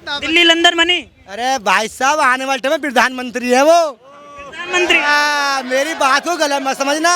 Delhi London बनी। अरे भाई साहब आने वाले टाइम में प्रधानमंत्री है वो। प्रधानमंत्री मेरी बात को गलत मत समझना।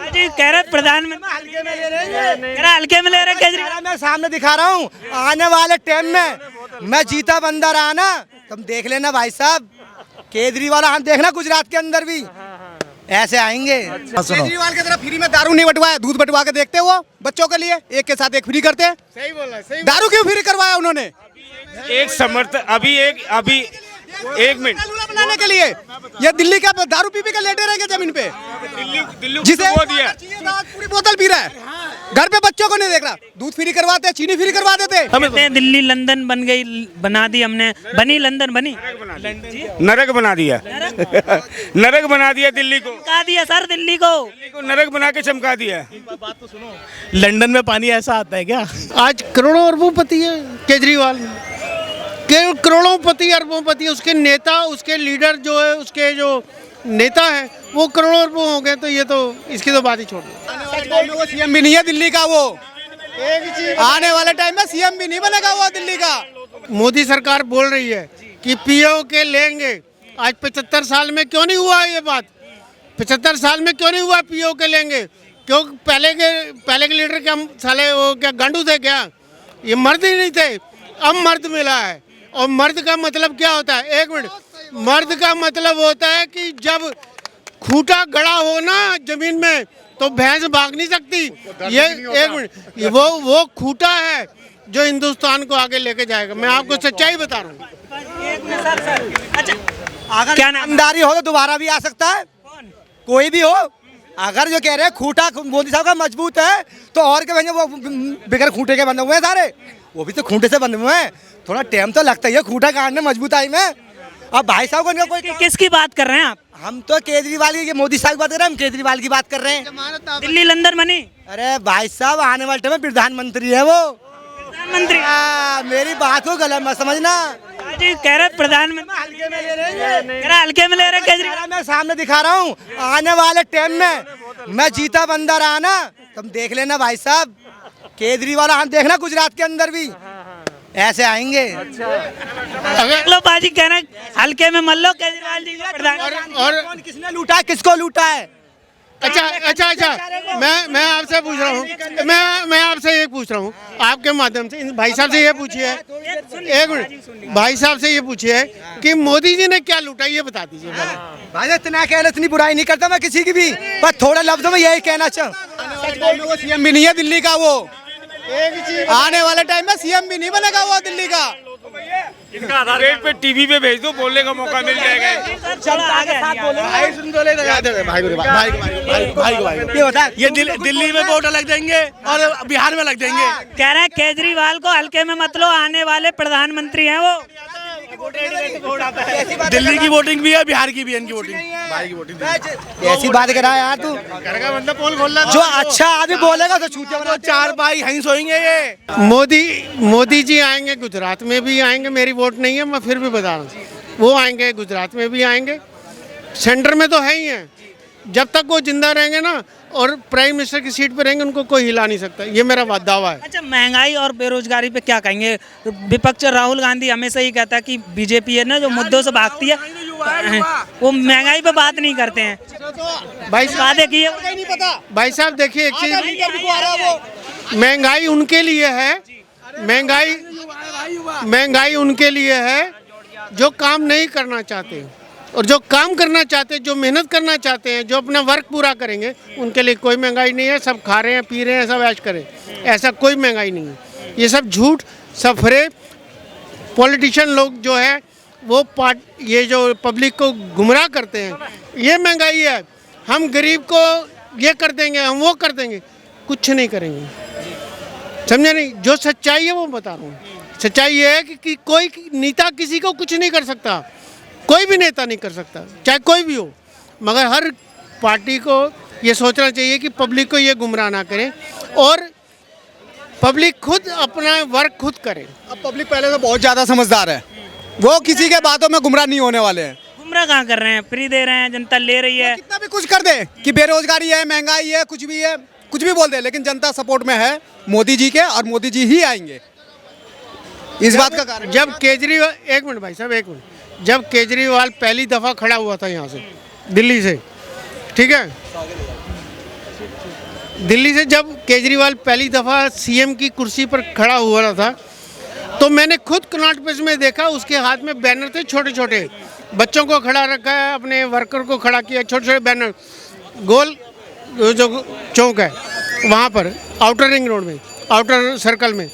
जी कह रहे प्रधानमंत्री हल्के में ले रहे कह रहे हल्के में ले रहे केजरीवाल। मैं सामने दिखा रहा हूँ, आने वाले टाइम में मैं जीता बंदा रहा ना, तुम देख लेना भाई साहब। केजरीवाल हम देखना गुजरात के अंदर भी ऐसे आएंगे। केजरीवाल की तरह फ्री में दारू नहीं बंटवाया, दूध बंटवा के देखते हो बच्चों के लिए, एक के साथ एक फ्री करते हैं। सही बोला, सही दारू क्यों फ्री करवाया उन्होंने? एक समर्थन अभी एक मिनट बनाने के लिए। ये दिल्ली का दारू पी के लेटे रहेंगे जमीन पे, दिल्ली जिसे को दिया। पूरी बोतल पी रहा है, घर पे बच्चों को नहीं देख रहा। दूध फ्री करवाते, चीनी फ्री करवा देते। कहते हैं दिल्ली लंदन बन गई, बना दी हमने, बनी लंदन बनी। नरक बना दिया नरक बना दिया दिल्ली को। कहा दिया सर दिल्ली को नरक बना के चमका दिया। लंदन में पानी ऐसा आता है क्या? आज करोड़ों अरबोंपति है केजरीवाल, करोड़ों पति अरबोंपति। उसके नेता, उसके लीडर जो है, उसके जो नेता है वो करोड़ों अरबों हो गए। तो ये तो इसकी तो बात ही छोड़ दो। वो सीएम भी नहीं है दिल्ली का, वो आने वाले टाइम में सीएम भी नहीं बनेगा वो दिल्ली का। मोदी सरकार बोल रही है कि पीओ के लेंगे। आज 75 साल में क्यों नहीं हुआ ये बात? 75 साल में क्यों नहीं हुआ पीओ के लेंगे? क्यों पहले के लीडर क्या साले वो क्या गांडू थे क्या? ये मर्द ही नहीं थे, अब मर्द मिला है। और मर्द का मतलब क्या होता है? एक मिनट, मर्द का मतलब होता है कि जब खूंटा गड़ा हो ना जमीन में तो भैंस भाग नहीं सकती। ये एक मिनट, वो खूंटा है जो हिंदुस्तान को आगे लेके जाएगा। मैं आपको सच्चाई बता रहा हूँ। अच्छा अगर क्या नाम? ईमानदारी हो तो दोबारा भी आ सकता है, कोई भी हो। अगर जो कह रहे हैं खूंटा मोदी साहब का मजबूत है तो और क्या बनेंगे? वो बिगर खूंटे के बंधे हुए हैं सारे, वो भी तो खूंटे से बंधे हुए हैं। थोड़ा टाइम तो लगता ही है खूंटा काटने मजबूताई में। अब भाई साहब को कोई किसकी बात कर रहे हैं आप? हम तो केजरीवाल की, मोदी साहब की बात कर रहे हैं, हम केजरीवाल की बात कर रहे हैं। दिल्ली लंदन बनी। अरे भाई साहब आने वाले टाइम में प्रधानमंत्री है वो। प्रधानमंत्री मेरी बात को गलत मत समझना। जी कह रहे प्रधानमंत्री हल्के में ले रहे कह रहे हल्के में ले रहे केजरीवाल। मैं सामने दिखा रहा हूँ, आने वाले टाइम में मैं जीता बंदा रहा ना, तुम देख लेना भाई साहब। केजरीवाल हम देखना गुजरात के अंदर भी ऐसे आएंगे। लो बाजी कह रहे हैं हल्के में मत लो केजरीवाल जी को प्रधान। और किसने लूटा है, किसको लूटा है? अच्छा मैं आपसे पूछ रहा हूँ, मैं आपसे ये पूछ रहा हूँ आपके माध्यम से भाई साहब से ये पूछिए, एक मिनट, भाई साहब से ये पूछिए कि मोदी जी ने क्या लूटा, ये बता दीजिए। भाई इतना कहना, इतनी बुराई नहीं करता मैं किसी की भी, पर थोड़ा लफ्जों में यही कहना चाहूँ। वो सीएम भी नहीं है दिल्ली का, वो आने वाले टाइम में सीएम भी नहीं बनेगा वो दिल्ली का। इनका आधार कार्ड पे टीवी पे भेज दो, बोलने का मौका मिल जाएगा। ये दिल्ली में वोट अलग देंगे और बिहार में अलग देंगे। कह रहे हैं केजरीवाल को हल्के में मत लो, आने वाले प्रधानमंत्री हैं वो। दिल्ली की वोटिंग भी है, बिहार की भी है, इनकी वोटिंग। ऐसी बात कर रहा है यार तू। मतलब पोल खोल रहा जो अच्छा आदमी बोलेगा तो छूटे चार भाई यहीं सोएंगे ये। मोदी जी आएंगे, गुजरात में भी आएंगे। मेरी वोट नहीं है, मैं फिर भी बता रहा हूँ, वो आएंगे, गुजरात में भी आएंगे, सेंटर में तो है ही हैं। जब तक वो जिंदा रहेंगे ना और प्राइम मिनिस्टर की सीट पर रहेंगे, उनको कोई हिला नहीं सकता, ये मेरा दावा है। अच्छा महंगाई और बेरोजगारी पे क्या कहेंगे? विपक्ष राहुल गांधी हमेशा ही कहता है कि बीजेपी है ना जो मुद्दों से भागती है, वो महंगाई पे बात नहीं करते हैं। भाई वादे किए नहीं पता भाई साहब देखिए एक चीज, महंगाई उनके लिए है, महंगाई उनके लिए है जो काम नहीं करना चाहते, और जो काम करना चाहते हैं, जो मेहनत करना चाहते हैं, जो अपना वर्क पूरा करेंगे, उनके लिए कोई महंगाई नहीं है। सब खा रहे हैं, पी रहे हैं, सब ऐश करें, ऐसा कोई महंगाई नहीं है। ये सब झूठ, सब फरेब। पॉलिटिशियन लोग जो है वो ये जो पब्लिक को गुमराह करते हैं, ये महंगाई है। हम गरीब को ये कर देंगे, हम वो कर देंगे, कुछ नहीं करेंगे, समझे नहीं? जो सच्चाई है वो बता रहा हूँ। सच्चाई ये है कि कोई नेता किसी को कुछ नहीं कर सकता, कोई भी नेता नहीं कर सकता, चाहे कोई भी हो। मगर हर पार्टी को ये सोचना चाहिए कि पब्लिक को ये गुमराह ना करें और पब्लिक खुद अपना वर्क खुद करे। अब पब्लिक पहले से बहुत ज़्यादा समझदार है, वो किसी के बातों में गुमराह नहीं होने वाले हैं। गुमराह कहाँ कर रहे हैं? फ्री दे रहे हैं, जनता ले रही है। कितना भी कुछ कर दे कि बेरोजगारी है, महंगाई है, कुछ भी है, कुछ भी बोल दे, लेकिन जनता सपोर्ट में है मोदी जी के, और मोदी जी ही आएंगे। इस बात का कारण जब केजरीवाल, एक मिनट भाई साहब, एक मिनट, जब केजरीवाल पहली दफ़ा खड़ा हुआ था यहाँ से, दिल्ली से, ठीक है, दिल्ली से जब केजरीवाल पहली दफ़ा सीएम की कुर्सी पर खड़ा हुआ था, तो मैंने खुद कनॉट प्लेस में देखा, उसके हाथ में बैनर थे छोटे छोटे, बच्चों को खड़ा रखा है, अपने वर्कर को खड़ा किया, छोटे छोटे बैनर, गोल जो चौक है वहाँ पर, आउटर रिंग रोड में, आउटर सर्कल में।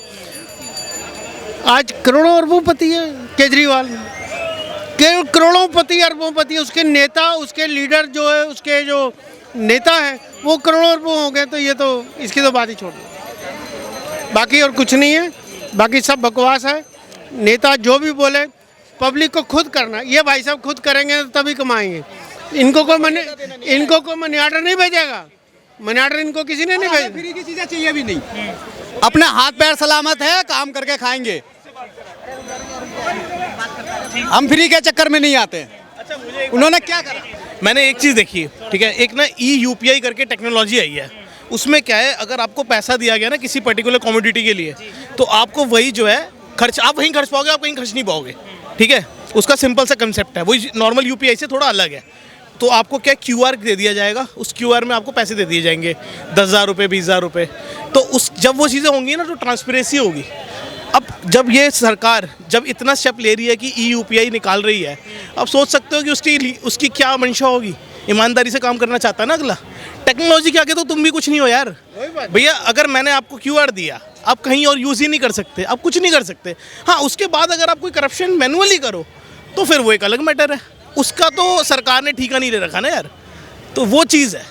आज करोड़ों अरबोंपति है केजरीवाल, करोड़ोंपति अरबोंपति, उसके नेता, उसके लीडर जो है, उसके जो नेता है वो करोड़ों अरबों हो गए। तो ये तो इसकी तो बात ही छोड़ दो, बाकी और कुछ नहीं है, बाकी सब बकवास है। नेता जो भी बोले पब्लिक को खुद करना, ये भाई साहब खुद करेंगे तभी कमाएंगे। इनको कोई मनी ऑर्डर नहीं भेजेगा, मनी ऑर्डर इनको किसी ने नहीं भेजा। फ्री की चीजें चाहिए भी नहीं, अपने हाथ पैर सलामत है, काम करके खाएंगे, हम फ्री के चक्कर में नहीं आते। उन्होंने क्या करा? मैंने एक चीज़ देखी है, ठीक है, एक ना यूपीआई करके टेक्नोलॉजी आई है। उसमें क्या है, अगर आपको पैसा दिया गया ना किसी पर्टिकुलर कमोडिटी के लिए, तो आपको वही जो है खर्च, आप वहीं खर्च पाओगे, आप कहीं खर्च नहीं पाओगे, ठीक है। उसका सिंपल सा कंसेप्ट है, वही नॉर्मल यूपीआई से थोड़ा अलग है। तो आपको क्या क्यूआर दे दिया जाएगा, उस क्यूआर में आपको पैसे दे दिए जाएंगे, 10,000 रुपये, 20,000 रुपये। तो उस जब वो चीज़ें होंगी ना तो ट्रांसपेरेंसी होगी। अब जब ये सरकार जब इतना स्टेप ले रही है कि यूपीआई निकाल रही है, अब सोच सकते हो कि उसकी क्या मंशा होगी। ईमानदारी से काम करना चाहता है ना अगला। टेक्नोलॉजी के आगे तो तुम भी कुछ नहीं हो यार भैया। अगर मैंने आपको क्यूआर दिया, आप कहीं और यूज़ ही नहीं कर सकते, आप कुछ नहीं कर सकते। हाँ, उसके बाद अगर आप कोई करप्शन मैनुअली करो तो फिर वो एक अलग मैटर है, उसका तो सरकार ने ठीका नहीं ले रखा ना यार, तो वो चीज़ है।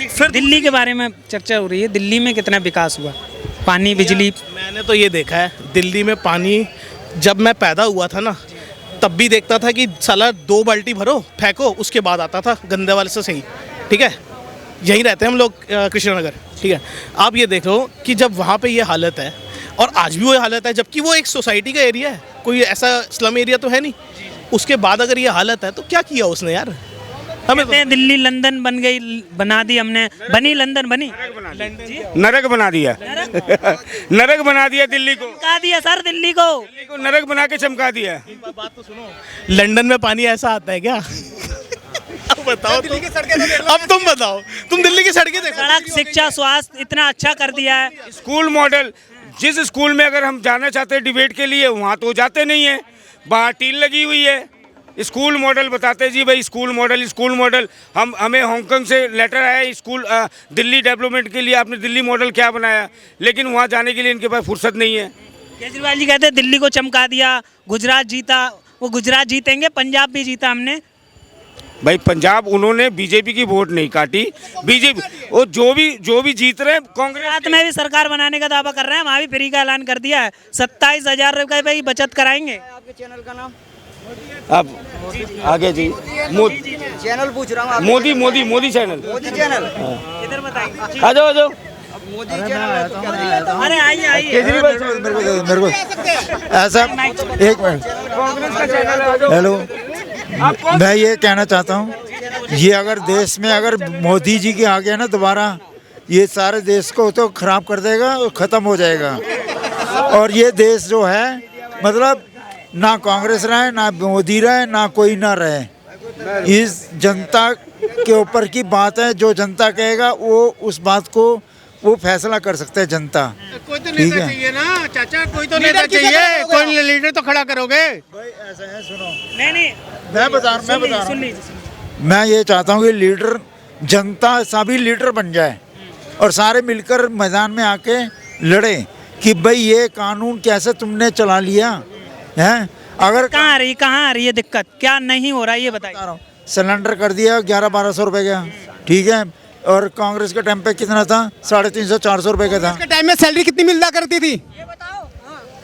फिर दिल्ली के बारे में चर्चा हो रही है, दिल्ली में कितना विकास हुआ, पानी, बिजली? मैंने तो ये देखा है दिल्ली में पानी, जब मैं पैदा हुआ था ना तब भी देखता था कि साला 2 बाल्टी भरो फेंको, उसके बाद आता था गंदे वाले से सही, ठीक है। यहीं रहते हैं हम लोग कृष्णनगर, ठीक है। आप ये देखो कि जब वहाँ पे ये हालत है और आज भी वो हालत है, जबकि वो एक सोसाइटी का एरिया है, कोई ऐसा स्लम एरिया तो है नहीं, उसके बाद अगर ये हालत है तो क्या किया उसने यार। हमें कहते हैं दिल्ली लंदन बन गई, बना दी हमने, बनी लंदन, बनी नरक बना दिया नरक बना दिया दिल्ली को, चमका दिया सर दिल्ली को नरक बना के चमका दिया। बात तो सुनो, लंदन में पानी ऐसा आता है क्या? अब बताओ, दिल्ली की सड़कें तो देख लो। अब तुम बताओ, तुम दिल्ली की सड़कें देखो। सड़क, शिक्षा, स्वास्थ्य इतना अच्छा कर दिया है। स्कूल मॉडल, जिस स्कूल में अगर हम जाना चाहते हैं डिबेट के लिए, वहाँ तो जाते नहीं है, बाहर टील लगी हुई है। स्कूल मॉडल बताते जी भाई, स्कूल मॉडल हमें हांगकांग से लेटर आया स्कूल दिल्ली डेवलपमेंट के लिए, आपने दिल्ली मॉडल क्या बनाया, लेकिन वहाँ जाने के लिए इनके पास फुर्सत नहीं है। केजरीवाल जी कहते हैं दिल्ली को चमका दिया, गुजरात जीता, वो गुजरात जीतेंगे, पंजाब भी जीता हमने। भाई पंजाब उन्होंने बीजेपी की वोट नहीं काटी, बीजेपी वो जो भी जीत रहे हैं कांग्रेस। गुजरात में भी सरकार बनाने का दावा कर रहे हैं, वहाँ भी फ्री का ऐलान कर दिया है, 27,000 रुपये की बचत कराएंगे। आपके चैनल का नाम? अब आगे जी, चैनल पूछ रहा हूँ आपके मोदी चैनल, मोदी चैनल। इधर बताइए। आ जाओ। मोदी चैनल है तो क्या दिखाया था? अरे आइए केजरीवाल मेरे को ऐसा, एक मिनट, हेलो, मैं ये कहना चाहता हूँ, ये अगर देश में अगर मोदी जी के आ गया ना दोबारा, ये सारे देश को तो खराब कर देगा और ख़त्म हो जाएगा। और ये देश जो है, मतलब ना कांग्रेस रहे, ना मोदी रहे, ना कोई ना रहे, इस जनता के ऊपर की बात है। जो जनता कहेगा वो उस बात को वो फैसला कर सकते हैं जनता। कोई तो नेता चाहिए ना चाचा, कोई तो नेता चाहिए, कोई लीडर तो खड़ा करोगे। भाई ऐसा है, सुनो, नहीं मैं बता रहा सुन हूँ, लीजिए। मैं ये चाहता हूँ कि लीडर, जनता सभी लीडर बन जाए और सारे मिलकर मैदान में आके लड़े कि भाई ये कानून कैसे तुमने चला लिया है। अगर कहाँ आ रही है दिक्कत, क्या नहीं हो रहा है ये बताइए। सिलेंडर कर दिया 1100-1200 रुपए का, ठीक है, और कांग्रेस के टाइम पे कितना था, 350-400 रुपए का था। के टाइम में सैलरी कितनी मिला करती थी?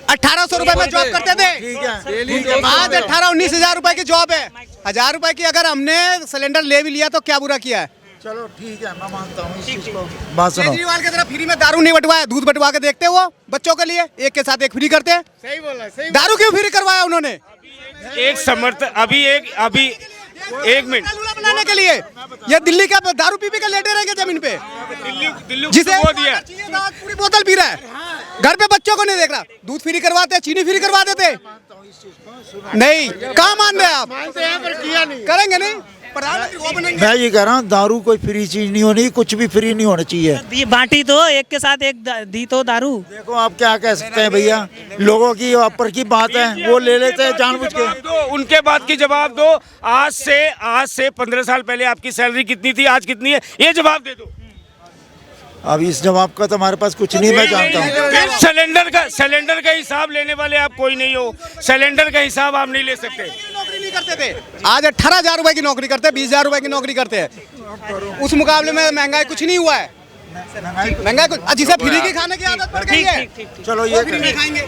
1800 रुपए में जॉब करते थे। ठीक है, आज 18-19 हजार रुपए की जॉब है। 1000 रुपए की अगर हमने सिलेंडर ले भी लिया तो क्या बुरा किया है? चलो ठीक है, मैं मानता हूँ इस चीज को। बात सुनो, केजरीवाल की तरह फ्री में दारू नहीं बंटवाया, दूध बंटवा के देखते हो बच्चों के लिए, एक के साथ एक फ्री करते हैं। सही बोला, सही। दारू क्यों फ्री करवाया उन्होंने? एक समर्थन अभी एक मिनट, लूला बनाने के लिए। ये दिल्ली का दारू पी के लेटे रहेंगे जमीन पे, दिल्ली जिसे वो दिया, पूरी बोतल पी रहा है। घर पे बच्चों को नहीं देख रहा, दूध फ्री करवाते, चीनी फ्री करवा देते, नहीं कहाँ मान रहे आप? मानते हैं पर किया नहीं। करेंगे नहीं, प्रधानमंत्री वो बनेंगे। मैं ये कह रहा हूँ दारू कोई फ्री चीज नहीं होनी, कुछ भी फ्री नहीं होना चाहिए। ये बांटी तो एक के साथ एक दी तो दारू। देखो आप क्या कह सकते हैं भैया, लोगों की ऊपर की बात है, वो ले लेते हैं जानबूझ के। दो उनके बात की जवाब दो। आज से 15 साल पहले आपकी सैलरी कितनी थी, आज कितनी है, ये जवाब दे दो। अब इस जवाब का तो हमारे पास कुछ नहीं, मैं जानता हूँ। फिर सिलेंडर का हिसाब लेने वाले आप कोई नहीं हो, सिलेंडर का हिसाब आप नहीं ले सकते। नौकरी नहीं करते थे, आज 18,000 रुपए की नौकरी करते हैं, 20,000 रुपए की नौकरी करते हैं। उस मुकाबले में महंगाई कुछ नहीं हुआ है, महंगाई कुछ, जिसे फ्री की खाने की आदत पड़ गई है, चलो ये फ्री में खाएंगे।